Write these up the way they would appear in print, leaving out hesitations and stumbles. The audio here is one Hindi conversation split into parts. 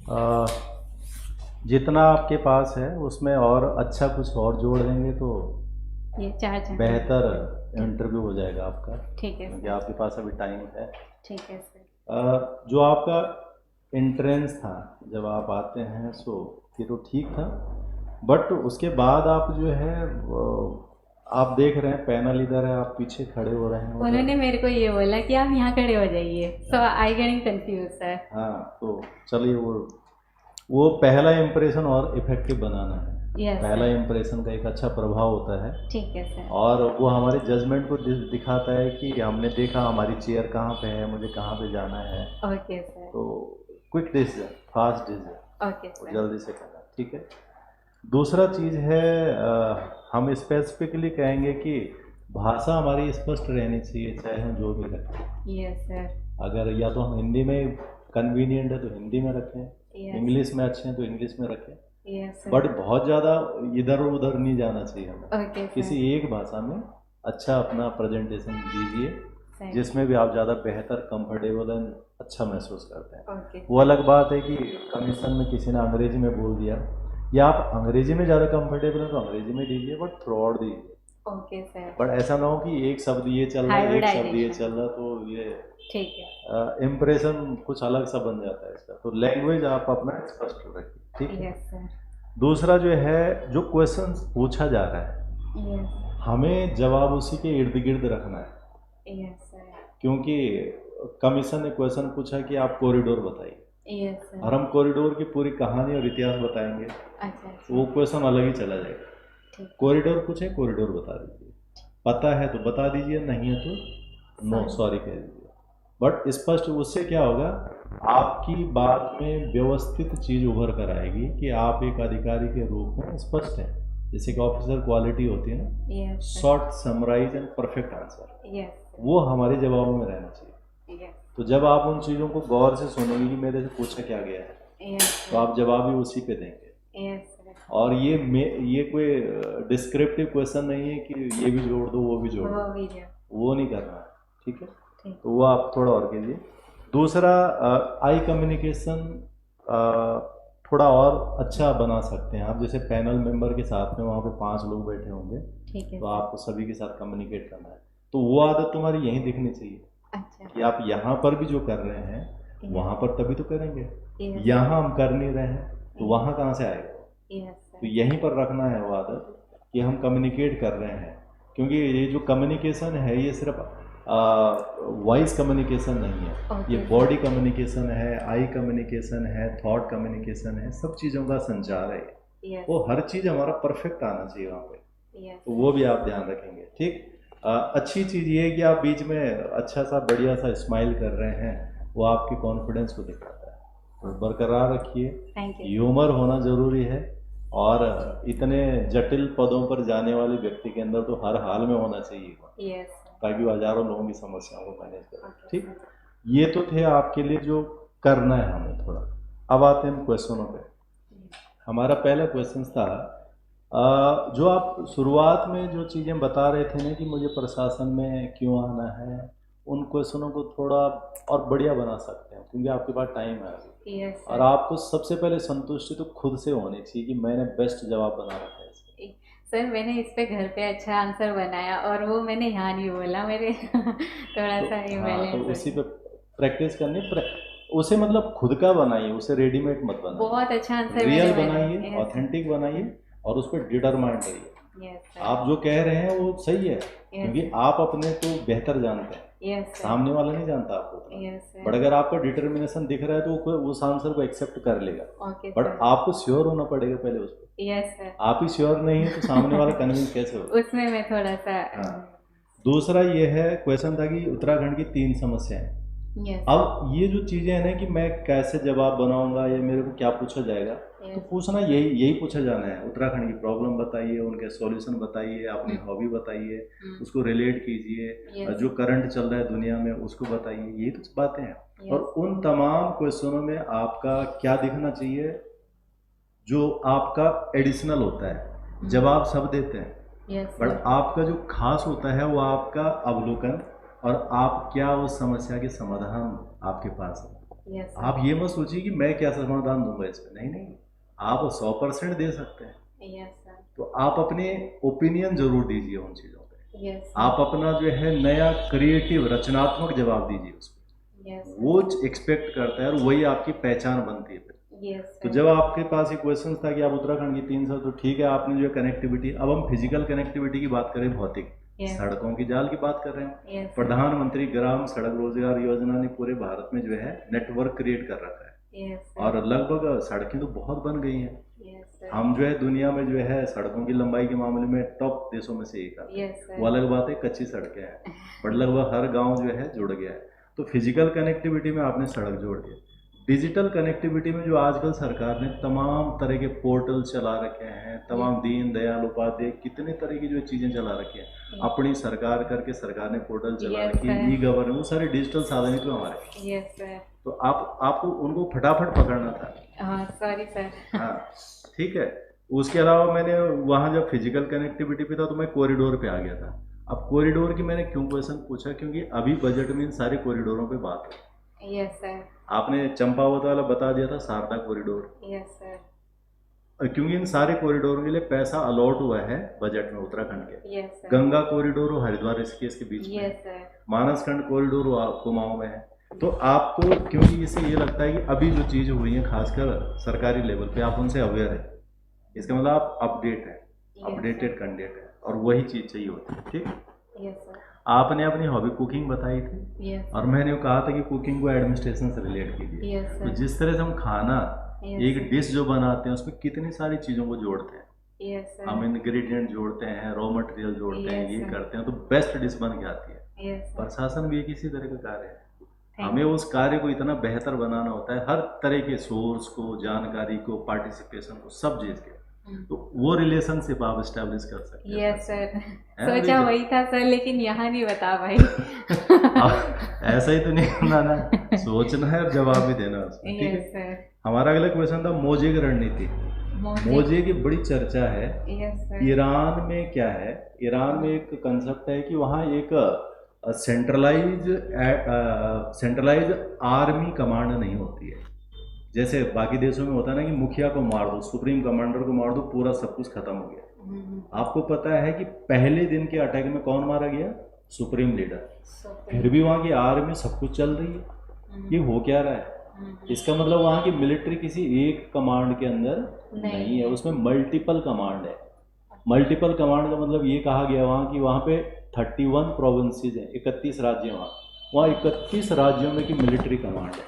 अ, जितना आपके पास है उसमें और अच्छा कुछ और जोड़ देंगे तो ये 4 जन। बेहतर इंटरव्यू हो जाएगा आपका, ठीक है क्योंकि सर। आपके पास अभी टाइम है। ठीक है सर। जो आपका एंट्रेंस था जब आप आते हैं सो ये तो ठीक था, बट उसके बाद आप जो है आप देख रहे हैं पैनल इधर है, आप पीछे खड़े हो रहे हैं उन्होंने उधर। मेरे को ये बोला कि आप यहाँ खड़े हो जाइए, सो आई गेटिंग कंफ्यूज सर। हाँ तो चलिए, वो पहला इम्प्रेशन और इफेक्टिव बनाना है। यस पहला सर। इम्प्रेशन का एक अच्छा प्रभाव होता है, ठीक है सर। और वो हमारे जजमेंट को दिखाता है कि हमने देखा हमारी चेयर कहाँ पे है, मुझे कहाँ पे जाना है। Okay sir. तो quick decision, fast decision, okay वो सर। जल्दी से करना, ठीक है। दूसरा चीज़ है, हम स्पेसिफिकली कहेंगे कि भाषा हमारी स्पष्ट रहनी चाहिए, चाहे हम जो भी रखें। Yes sir. अगर या तो हम हिंदी में कन्वीनियंट है तो हिंदी में रखें, यस। इंग्लिश में अच्छे हैं तो इंग्लिश में रखें, यस सर। बट बहुत ज़्यादा इधर उधर नहीं जाना चाहिए हमें। Okay sir. किसी एक भाषा में अच्छा अपना प्रेजेंटेशन दीजिए सर। जिसमें भी आप ज़्यादा बेहतर, कंफर्टेबल एंड अच्छा महसूस करते हैं। ओके। वो अलग बात है कि कमीशन में किसी ने अंग्रेजी में बोल दिया, या आप अंग्रेजी में ज़्यादा कंफर्टेबल हैं तो अंग्रेजी में दीजिए, बट थ्रू आउट दीजिए। Okay sir. बट ऐसा ना हो कि एक शब्द ये चल रहा है, एक शब्द ये हाइब्रिडाइजेशन। चल रहा है, तो ये ठीक है। इम्प्रेशन कुछ अलग सा बन जाता है इसका। तो लैंग्वेज आप अपना स्पष्ट रखिए, ठीक है। Yes sir. दूसरा जो है, जो क्वेश्चन पूछा जा रहा है यस। हमें जवाब उसी के इर्द गिर्द रखना है। Yes sir. क्योंकि कमीशन ने क्वेश्चन पूछा कि आप कॉरिडोर बताइए, यस सर। और हम कॉरिडोर की पूरी कहानी और इतिहास बताएंगे, अच्छा तो वो अच्छा। क्वेश्चन अलग ही चला जाएगा। ठीक। कॉरिडोर पूछे, कॉरिडोर बता दीजिए, पता है तो बता दीजिए, नहीं है तो नो Sorry. सॉरी कह दीजिए। बट स्पष्ट, उससे क्या होगा, आपकी बात में व्यवस्थित चीज उभर कर आएगी कि आप एक अधिकारी के रूप में स्पष्ट हैं। जैसे कि ऑफिसर क्वालिटी होती है ना, Yes sir. Short, summarise and perfect answer, Yes sir. वो हमारे जवाबों में रहना चाहिए। Yes. तो जब आप उन चीज़ों को गौर से सुनेंगे कि मेरे से पूछा क्या गया है, Yes तो sir. आप जवाब भी उसी पे देंगे। Yes sir. और ये कोई डिस्क्रिप्टिव क्वेश्चन नहीं है कि ये भी जोड़ दो वो भी जोड़ वो दो, भी जो। वो नहीं करना है, ठीक है। ठीक। तो वो आप थोड़ा और कीजिए। दूसरा, आई कम्युनिकेशन थोड़ा और अच्छा बना सकते हैं आप। जैसे पैनल मेंबर के साथ में वहाँ पे 5 लोग बैठे होंगे, ठीक है तो सर। आपको सभी के साथ कम्युनिकेट करना है, तो वो आदत तुम्हारी यहीं दिखनी चाहिए अच्छा। कि आप यहाँ पर भी जो कर रहे हैं Yes. वहाँ पर तभी तो करेंगे। Yes. यहाँ हम कर नहीं रहे हैं तो वहाँ कहाँ से आएगा। Yes तो sir. यहीं पर रखना है वो आदत कि हम कम्युनिकेट कर रहे हैं, क्योंकि ये जो कम्युनिकेशन है ये सिर्फ वॉइस कम्युनिकेशन नहीं है, Okay. ये बॉडी कम्युनिकेशन है, आई कम्युनिकेशन है, थॉट कम्युनिकेशन है, सब चीज़ों का संचार है। Yes. वो हर चीज़ हमारा परफेक्ट आना चाहिए वहाँ पे, Yes. तो वो भी आप ध्यान रखेंगे, ठीक। अच्छी चीज़ ये है कि आप बीच में अच्छा सा बढ़िया सा स्माइल कर रहे हैं, वो आपके कॉन्फिडेंस को दिखाता है, तो बरकरार रखिए। Thank you. ह्यूमर होना ज़रूरी है, और इतने जटिल पदों पर जाने वाले व्यक्ति के अंदर तो हर हाल में होना चाहिए, Yes sir. ताकि वो हजारों लोगों की समस्याओं को मैनेज करें, Okay ठीक। sir. ये तो थे आपके लिए जो करना है हमें थोड़ा। अब आते हैं क्वेश्चनों पे। हमारा पहला क्वेश्चन था, जो आप शुरुआत में जो चीज़ें बता रहे थे ना कि मुझे प्रशासन में क्यों आना है, उन क्वेश्चनों को थोड़ा और बढ़िया बना सकते हैं, क्योंकि आपके पास टाइम है अभी। Yes sir. और आपको सबसे पहले संतुष्टि तो खुद से होनी चाहिए कि मैंने बेस्ट जवाब बना रखा है इसका। सर मैंने इस पे घर पे अच्छा आंसर बनाया और वो मैंने यहाँ नहीं बोला, मेरे थोड़ा सा तो हाँ, इम्बैलेंस तो हो उसी गया। पे प्रैक्टिस करनी, उसे मतलब खुद का बनाइए, उसे रेडीमेड मत बनाइए, बहुत अच्छा आंसर रियल मैंने बनाइए, Yes sir. ऑथेंटिक बनाइए, और उस पर डिटरमाइंड रहिए। Yes sir. आप जो कह रहे हैं वो सही है, क्योंकि sir. आप अपने तो बेहतर जानते हैं, Yes sir. सामने वाला नहीं जानता आपको उतना। Yes sir. बट अगर आपका डिटर्मिनेशन दिख रहा है तो वो उस आंसर को एक्सेप्ट कर लेगा, Okay बट sir. आपको श्योर होना पड़ेगा पहले उस पर। Yes sir. आप ही श्योर नहीं है तो सामने वाला कन्विंस कैसे होगा। उसमें मैं थोड़ा सा हाँ। दूसरा ये है, क्वेश्चन था कि उत्तराखंड की 3 समस्याएं। Yes. अब ये जो चीज़ें हैं ना कि मैं कैसे जवाब बनाऊंगा या मेरे को क्या पूछा जाएगा, तो पूछना यही पूछा जाना है। उत्तराखंड की प्रॉब्लम बताइए, उनके सॉल्यूशन बताइए, अपनी हॉबी बताइए, उसको रिलेट कीजिए, Yes. जो करंट चल रहा है दुनिया में उसको बताइए, यही तो बातें हैं। Yes. और उन तमाम क्वेश्चनों में आपका क्या दिखना चाहिए, जो आपका एडिशनल होता है। जवाब सब देते हैं, Yes sir. बट आपका जो खास होता है वो आपका अवलोकन, और आप क्या उस समस्या के समाधान आपके पास है, यस आप ये मत सोचिए कि मैं क्या समाधान दूंगा इस पे, नहीं नहीं, आप 100% दे सकते हैं, यस सर तो आप अपने ओपिनियन जरूर दीजिए उन चीज़ों पे, यस आप अपना जो है नया क्रिएटिव रचनात्मक जवाब दीजिए उस पर, यस वो एक्सपेक्ट करता है और वही आपकी पहचान बनती है फिर। यस तो जब आपके पास एक क्वेश्चन था कि आप उत्तराखंड की 3 साल, तो ठीक है आपने जो है कनेक्टिविटी, अब हम फिजिकल कनेक्टिविटी की बात करें, भौतिक Yes. सड़कों की जाल की बात कर रहे हैं। यस प्रधानमंत्री ग्राम सड़क रोजगार योजना ने पूरे भारत में जो है नेटवर्क क्रिएट कर रखा है यस और लगभग सड़कें तो बहुत बन गई हैं। यस हम जो है दुनिया में जो है सड़कों की लंबाई के मामले में टॉप देशों में से एक आते हैं। यस वो अलग बात है कच्ची सड़कें हैं, बट लगभग हर गांव जो है जुड़ गया है। तो फिजिकल कनेक्टिविटी में आपने सड़क जोड़ दिया। डिजिटल कनेक्टिविटी में जो आजकल सरकार ने तमाम तरह के पोर्टल चला रखे हैं, तमाम दीन दयाल उपाध्याय कितने तरह की जो चीज़ें चला रखी हैं, अपनी सरकार करके सरकार ने पोर्टल चला Yes, रखी है, sir. ई गवर्नेंस, वो सारे डिजिटल साधन ही तो हमारे। यस सर तो आपको उनको फटाफट पकड़ना था। हाँ सॉरी सर हाँ ठीक है। उसके अलावा मैंने वहाँ जब फिजिकल कनेक्टिविटी पे था तो मैं कॉरिडोर पे आ गया था। अब कॉरिडोर की मैंने क्यों क्वेश्चन पूछा, क्योंकि अभी बजट में इन सारे कॉरिडोरों पे बात है। यस सर आपने चंपावत वाला बता दिया था, शारदा कॉरिडोर, यस सर क्योंकि इन सारे कॉरिडोरों के लिए पैसा अलॉट हुआ है बजट में उत्तराखंड के। यस सर गंगा कॉरिडोर और हरिद्वार ऋषिकेश के बीच में, yes sir Manaskhand corridor Kumaon में है। तो आपको क्योंकि इससे ये लगता है कि अभी जो चीज़ हुई है खासकर सरकारी लेवल पे आप उनसे अवेयर है, इसका मतलब आप अपडेट है, अपडेटेड कैंडिडेट है, और वही चीज़ चाहिए होती है। ठीक, यस सर आपने अपनी हॉबी कुकिंग बताई थी यस और मैंने कहा था कि कुकिंग को एडमिनिस्ट्रेशन से रिलेट कीजिए। यस तो सर जिस तरह से हम खाना Yes, एक डिश जो बनाते हैं उसमें कितनी सारी चीज़ों को जोड़ते हैं, यस सर हम इंग्रेडिएंट जोड़ते हैं, रॉ मटेरियल जोड़ते हैं, Yes, ये sir. करते हैं तो बेस्ट डिश बन के आती है। यस सर प्रशासन भी एक इसी तरह का कार्य है, Thank हमें उस कार्य को इतना बेहतर बनाना होता है, हर तरह के सोर्स को, जानकारी को, पार्टिसिपेशन को, सब चीज़ के। तो वो रिलेशनशिप आप स्टैब्लिश कर सकते हैं। यस सर है सोचा भैया? वही था सर लेकिन यहाँ नहीं बता भाई ऐसा ही तो नहीं करना ना, सोचना है और जवाब भी देना उसमें। ठीक यस है। सर हमारा अगला क्वेश्चन था मोजे की रणनीति। मोजे की बड़ी चर्चा है। यस सर ईरान में क्या है, ईरान में एक कंसेप्ट है कि वहाँ एक सेंट्रलाइज आर्मी कमांड नहीं होती है, जैसे बाकी देशों में होता है ना कि मुखिया को मार दो, सुप्रीम कमांडर को मार दो, पूरा सब कुछ खत्म हो गया। आपको पता है कि पहले दिन के अटैक में कौन मारा गया? Supreme leader. फिर भी वहाँ की आर्मी सब कुछ चल रही है, ये हो क्या रहा है? इसका मतलब वहाँ की मिलिट्री किसी एक कमांड के अंदर नहीं है, उसमें मल्टीपल कमांड है। मल्टीपल कमांड का मतलब ये कहा गया वहाँ की वहाँ पे 31 प्रोविंसेस हैं, 31 राज्य वहाँ 31 राज्यों में की मिलिट्री कमांड है।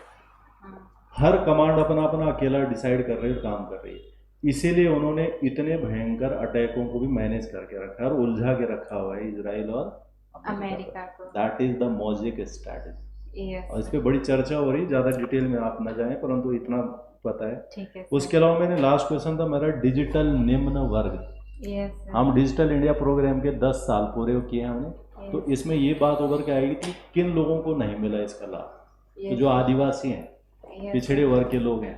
हर कमांड अपना अपना अकेला डिसाइड कर रही है, काम कर रही है। इसीलिए उन्होंने इतने भयंकर अटैकों को भी मैनेज करके रखा है और उलझा के रखा हुआ है इजराइल और अमेरिका को। That is the mosaic strategy. Yes और इस पर बड़ी चर्चा हो रही है, ज़्यादा डिटेल में आप न जाएं, परंतु इतना पता है। ठीक है उसके अलावा मैंने लास्ट क्वेश्चन था मेरा डिजिटल निम्न वर्ग। यस हम डिजिटल इंडिया प्रोग्राम के 10 साल पूरे किए हैं हमने, तो इसमें ये बात उभर के आएगी कि किन लोगों को नहीं मिला इसका लाभ। तो जो आदिवासी हैं, पिछड़े वर्ग के लोग हैं,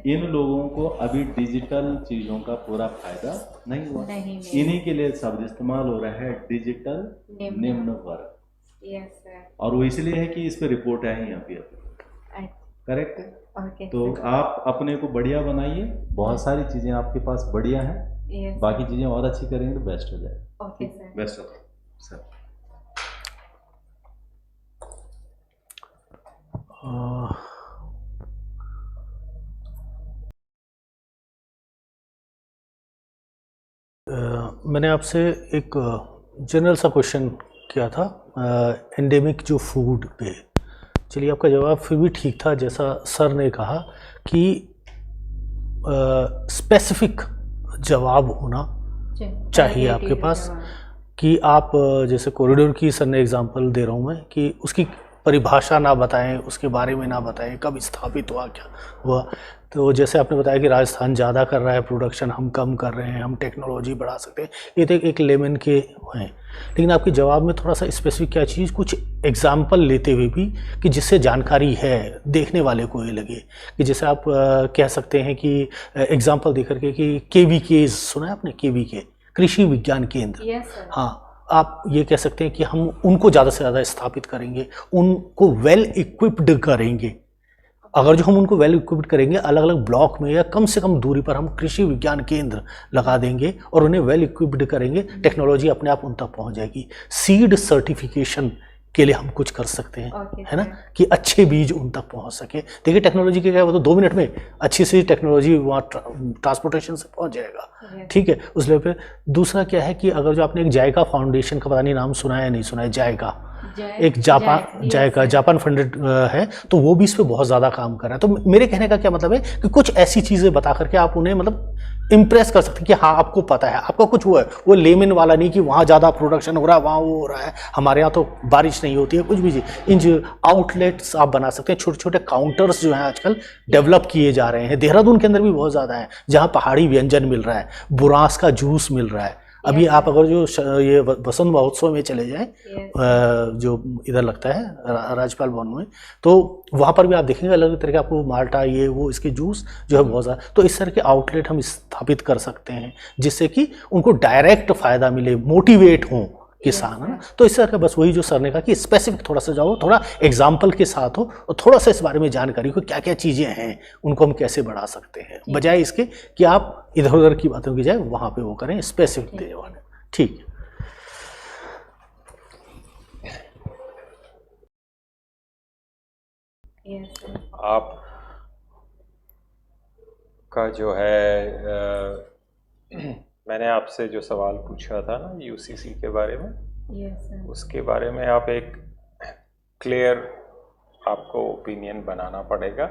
इन लोगों को अभी डिजिटल चीज़ों का पूरा फायदा नहीं हुआ। इन्हीं के लिए शब्द इस्तेमाल हो रहा है डिजिटल निम्न वर्ग। यस सर और वो इसलिए है कि इस पर रिपोर्ट आई है अभी करेक्ट है। ओके तो आप अपने को बढ़िया बनाइए, बहुत सारी चीज़ें आपके पास बढ़िया हैं, यस बाकी चीज़ें और अच्छी करेंगे तो बेस्ट हो जाए। Okay sir best of sir. मैंने आपसे एक जनरल सा क्वेश्चन किया था एंडेमिक जो फूड पे। चलिए आपका जवाब फिर भी ठीक था, जैसा सर ने कहा कि स्पेसिफिक जवाब होना चाहिए आपके पास, कि आप जैसे कॉरिडोर की सर ने एग्जांपल दे रहा हूँ मैं, कि उसकी परिभाषा ना बताएं, उसके बारे में ना बताएं, कब स्थापित हुआ, क्या हुआ। तो जैसे आपने बताया कि राजस्थान ज़्यादा कर रहा है प्रोडक्शन, हम कम कर रहे हैं, हम टेक्नोलॉजी बढ़ा सकते हैं, ये तो एक लेमन के हैं। लेकिन आपके जवाब में थोड़ा सा स्पेसिफिक क्या चीज़, कुछ एग्जाम्पल लेते हुए भी कि जिससे जानकारी है, देखने वाले को ये लगे कि जैसे आप कह सकते हैं कि एग्जाम्पल दे करके कि KVK सुना है आपने, KVK कृषि विज्ञान केंद्र। यस सर हाँ, आप ये कह सकते हैं कि हम उनको ज़्यादा से ज़्यादा स्थापित करेंगे, उनको वेल इक्विप्ड करेंगे। अगर जो हम उनको वेल इक्विप्ड करेंगे, अलग अलग ब्लॉक में या कम से कम दूरी पर हम कृषि विज्ञान केंद्र लगा देंगे और उन्हें वेल इक्विप्ड करेंगे, टेक्नोलॉजी अपने आप उन तक पहुंच जाएगी। सीड सर्टिफिकेशन के लिए हम कुछ कर सकते हैं, है ना, कि अच्छे बीज उन तक पहुंच सके। देखिए टेक्नोलॉजी के क्या है, वो तो 2 मिनट में अच्छी सी टेक्नोलॉजी वहाँ ट्रांसपोर्टेशन से पहुंच जाएगा, ठीक है, उस लेवल पे। दूसरा क्या है कि अगर जो आपने एक जायका फाउंडेशन का पता नहीं नाम सुना है या नहीं सुना है, जायका एक जापान फंडेड है, तो वो भी इस पे बहुत ज़्यादा काम कर रहा है। तो मेरे कहने का क्या मतलब है कि कुछ ऐसी चीज़ें बता करके आप उन्हें मतलब इम्प्रेस कर सकते हैं कि हाँ आपको पता है, आपका कुछ वो है, वो लेमन वाला नहीं कि वहाँ ज़्यादा प्रोडक्शन हो रहा है, वहाँ वो हो रहा है, हमारे यहाँ तो बारिश नहीं होती है, कुछ भी चीज़। इन जो आउटलेट्स आप बना सकते हैं, छोटे छोटे काउंटर्स जो हैं आजकल डेवलप किए जा रहे हैं, देहरादून के अंदर भी बहुत ज़्यादा है, जहाँ पहाड़ी व्यंजन मिल रहा है, बुरांस का जूस मिल रहा है। अभी आप अगर जो ये बसंत महोत्सव में चले जाएं, जो इधर लगता है राज्यपाल भवन में, तो वहाँ पर भी आप देखेंगे अलग अलग तरह के आपको माल्टा ये वो इसके जूस जो है बहुत ज़्यादा। तो इस तरह के आउटलेट हम स्थापित कर सकते हैं जिससे कि उनको डायरेक्ट फ़ायदा मिले, मोटिवेट हों किसान, है ना। तो इस तरह का बस वही जो सर ने कहा कि स्पेसिफिक थोड़ा सा जाओ, थोड़ा एग्जाम्पल के साथ हो और थोड़ा सा इस बारे में जानकारी हो, क्या क्या चीज़ें हैं, उनको हम कैसे बढ़ा सकते हैं, बजाय इसके कि आप इधर उधर की बातों की जाए वहाँ पे वो करें, स्पेसिफिक देने वाले। ठीक है। आप का जो है मैंने आपसे जो सवाल पूछा था ना यूसीसी के बारे में, उसके बारे में आप एक क्लियर आपको ओपिनियन बनाना पड़ेगा।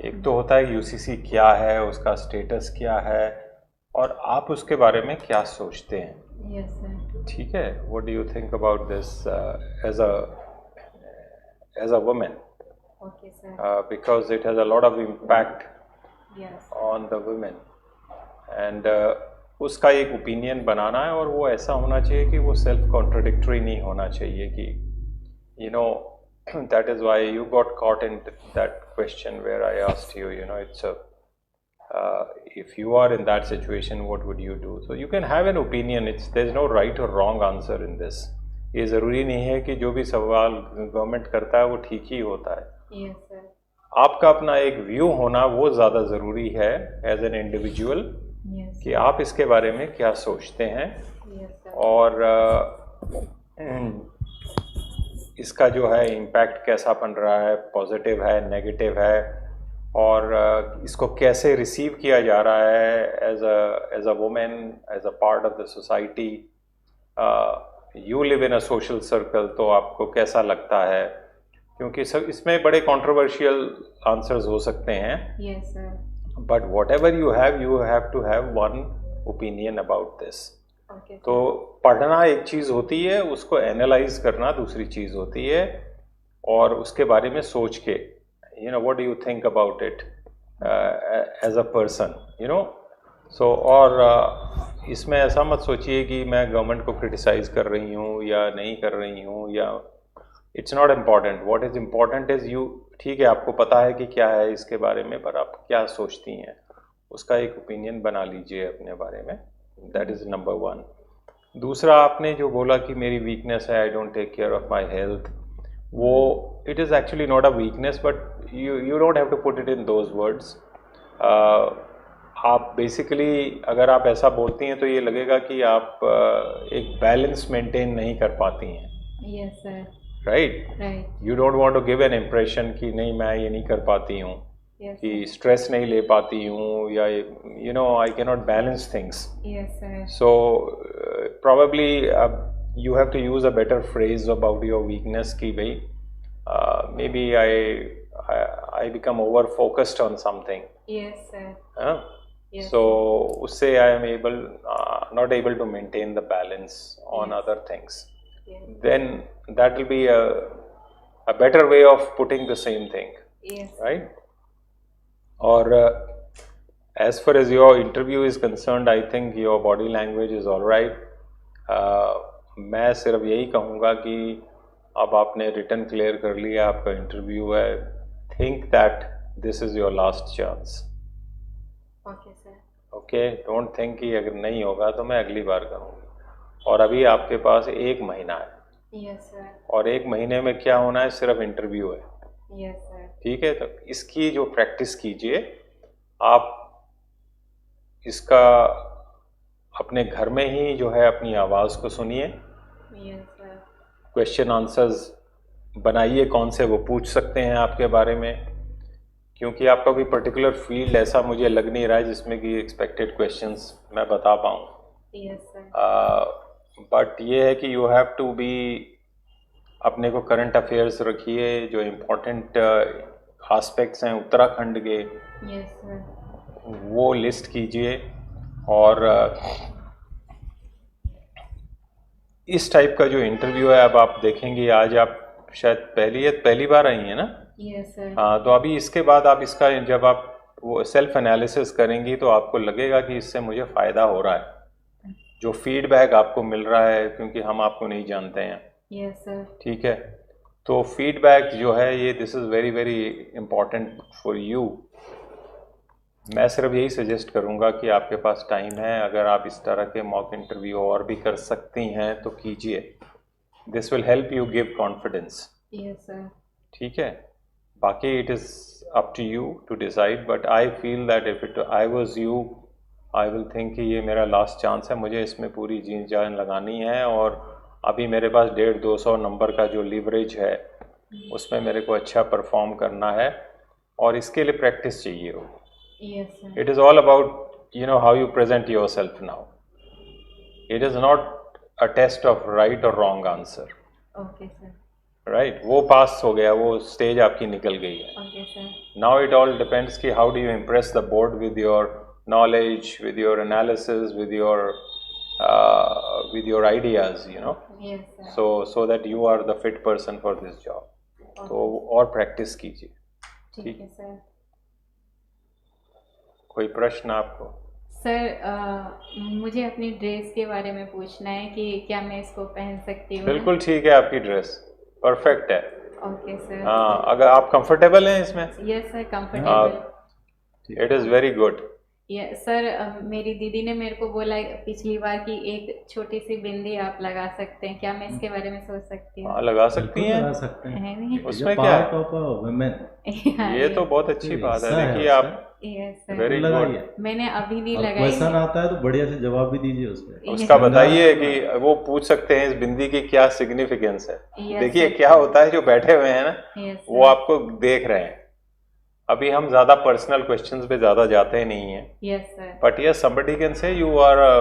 एक तो होता है यूसीसी क्या है, उसका स्टेटस क्या है, और आप उसके बारे में क्या सोचते हैं। ठीक है, what do you think about this as a women, because it has a lot of impact on the women, and उसका एक ओपिनियन बनाना है, और वो ऐसा होना चाहिए कि वो सेल्फ कॉन्ट्रडिक्टरी नहीं होना चाहिए कि you know that is why you got caught in that question where I asked you, you know, it's a if you are in that situation what would you do. So you can have an opinion, there's no right or wrong answer in this. ये ज़रूरी नहीं है कि जो भी सवाल गवर्नमेंट करता है वो ठीक ही होता है। आपका अपना एक व्यू होना वो ज़्यादा ज़रूरी है एज एन इंडिविजुअल, कि आप इसके बारे में क्या सोचते हैं, और इसका जो है इम्पैक्ट कैसा बन रहा है, पॉजिटिव है, नेगेटिव है, और इसको कैसे रिसीव किया जा रहा है as a women, as a part of the society. You live in a social circle, तो आपको कैसा लगता है, क्योंकि सब इसमें बड़े कंट्रोवर्शियल आंसर्स हो सकते हैं, but whatever you have to have one opinion about this. तो पढ़ना एक चीज़ होती है, उसको एनालाइज करना दूसरी चीज़ होती है, और उसके बारे में सोच के you know what do you think about it as a person, you know. So और इसमें ऐसा मत सोचिए कि मैं गवर्नमेंट को क्रिटिसाइज़ कर रही हूँ या नहीं कर रही हूँ, या it's not important. What is important is you, ठीक है आपको पता है कि क्या है इसके बारे में, पर आप क्या सोचती हैं, उसका एक ओपिनियन बना लीजिए अपने बारे में। That is number 1। दूसरा, आपने जो बोला कि मेरी वीकनेस है, I don't take care of my health, वो it is actually not a weakness, but you don't have to put it in those words. आप बेसिकली अगर आप ऐसा बोलती हैं तो ये लगेगा कि आप एक बैलेंस मेंटेन नहीं कर पाती हैं। Yes sir. Right, you don't want to give an impression कि नहीं मैं ये नहीं कर पाती हूँ, कि स्ट्रेस नहीं ले पाती हूँ, या you know I can not balance things. So probably you have to use a better phrase about your weakness ki bhai maybe I become over focused on something. Yes sir. Yes. So usse I am not able to maintain the balance on other things. Yes. Then that will be a better way of putting the same thing. Yes. Right? Or as far as your interview is concerned, I think your body language is all right. मैं सिर्फ यही कहूँगा कि अब आपने रिटर्न क्लियर कर लिया, आपका इंटरव्यू है, think that this is your last chance. Okay sir. Okay, don't think कि अगर नहीं होगा तो मैं अगली बार करूँगी। और अभी आपके पास 1 महीना है। Yes sir. और 1 महीने में क्या होना है, सिर्फ इंटरव्यू है। Yes sir. ठीक है, तो इसकी जो प्रैक्टिस कीजिए आप, इसका अपने घर में ही जो है अपनी आवाज़ को सुनिए, यस सर, क्वेश्चन आंसर्स बनाइए कौन से वो पूछ सकते हैं आपके बारे में, क्योंकि आपका कोई पर्टिकुलर फील्ड ऐसा मुझे लग नहीं रहा है जिसमें कि एक्सपेक्टेड क्वेश्चंस मैं बता पाऊँ। यस सर, बट ये है कि यू हैव टू बी, अपने को करंट अफेयर्स रखिए, जो इम्पोर्टेंट एस्पेक्ट्स हैं उत्तराखंड के यस सर, वो लिस्ट कीजिए, और इस टाइप का जो इंटरव्यू है, अब आप देखेंगे आज आप शायद पहली बार आई हैं ना? यस सर, हाँ, तो अभी इसके बाद आप इसका जब आप वो सेल्फ एनालिसिस करेंगी तो आपको लगेगा कि इससे मुझे फ़ायदा हो रहा है, जो फीडबैक आपको मिल रहा है, क्योंकि हम आपको नहीं जानते हैं। यस सर, ठीक है, तो फीडबैक जो है ये this is very very important for you. मैं सिर्फ यही सजेस्ट करूँगा कि आपके पास टाइम है, अगर आप इस तरह के मॉक इंटरव्यू और भी कर सकती हैं तो कीजिए, this will help you give confidence. Yes sir, ठीक है, बाकी it is up to you to decide, but I feel that if it I was you I will think कि ये मेरा लास्ट चांस है, मुझे इसमें पूरी जी जान लगानी है, और अभी मेरे पास 150-200 नंबर का जो लीवरेज है उसमें मेरे को अच्छा परफॉर्म करना है, और इसके लिए प्रैक्टिस चाहिए हो। Yes sir, It is all about, you know, how you present yourself now. It is not a test of right or wrong answer. Okay sir, Right? वो पास हो गया, वो स्टेज आपकी निकल गई है। Okay sir, Now it all depends कि how do you impress the board with your knowledge, with your analysis, with your ideas, you know. Yes sir, So that you are the fit person for this job. तो और प्रैक्टिस कीजिए। ठीक है सर। कोई प्रश्न आपको? सर मुझे अपनी ड्रेस के बारे में पूछना है कि क्या मैं इसको पहन सकती हूँ? बिल्कुल ठीक है, आपकी ड्रेस परफेक्ट है। Okay sir. हाँ, अगर आप कंफर्टेबल हैं इसमें? Yes sir, comfortable. It is very good. Sir मेरी दीदी ने मेरे को बोला पिछली बार कि एक छोटी सी बिंदी आप लगा सकते हैं, क्या मैं इसके बारे में सोच सकती हूँ? हाँ, लगा सकती हैं। लगा सकते हैं। है नहीं? उसमें क्या है? Part of women. ये तो बहुत अच्छी बात है। देखिए आप, यस सर, वेरी गुड। लगाइए। मैंने अभी नहीं और लगाई। क्वेश्चन आता है तो बढ़िया से जवाब भी दीजिए उसमें। उसका बताइए कि वो पूछ सकते हैं इस बिंदी की क्या सिग्निफिकेंस है। Yes, देखिए sir. क्या होता है, जो बैठे हुए हैं ना Yes, वो sir. आपको देख रहे हैं। अभी हम ज्यादा पर्सनल क्वेश्चंस पे ज्यादा जाते नहीं हैं, Yes, sir. But yes somebody can say you are a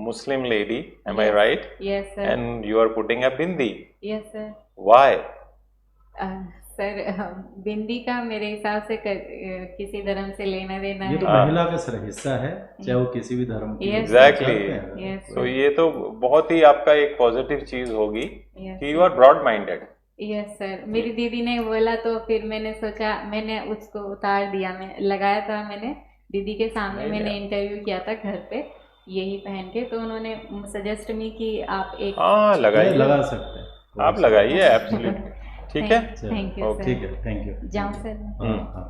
Muslim lady, am I right, Yes, sir. And you are putting a bindi, Yes, sir. Why? Sir bindi का मेरे हिसाब से किसी धर्म से लेना देना ये तो है। महिला का सिर्फ हिस्सा है, चाहे वो किसी भी धर्म की हो। Yes, exactly. Yes, तो ये तो बहुत ही आपका एक पॉजिटिव चीज होगी Yes, कि you are broad minded. Yes sir, मेरी दीदी ने बोला तो फिर मैंने सोचा, मैंने उसको उतार दिया, मैं लगाया था, मैंने दीदी के सामने नहीं, मैंने नहीं। इंटरव्यू किया था घर पे यही पहन के, तो उन्होंने सजेस्ट मी कि आप एक हाँ, लगाइए, लगा सकते हैं आप लगाइए, एब्सोल्युटली। ठीक है, थैंक यू ठीक सर। है, थैंक यू। जाऊँ सर? हाँ हाँ।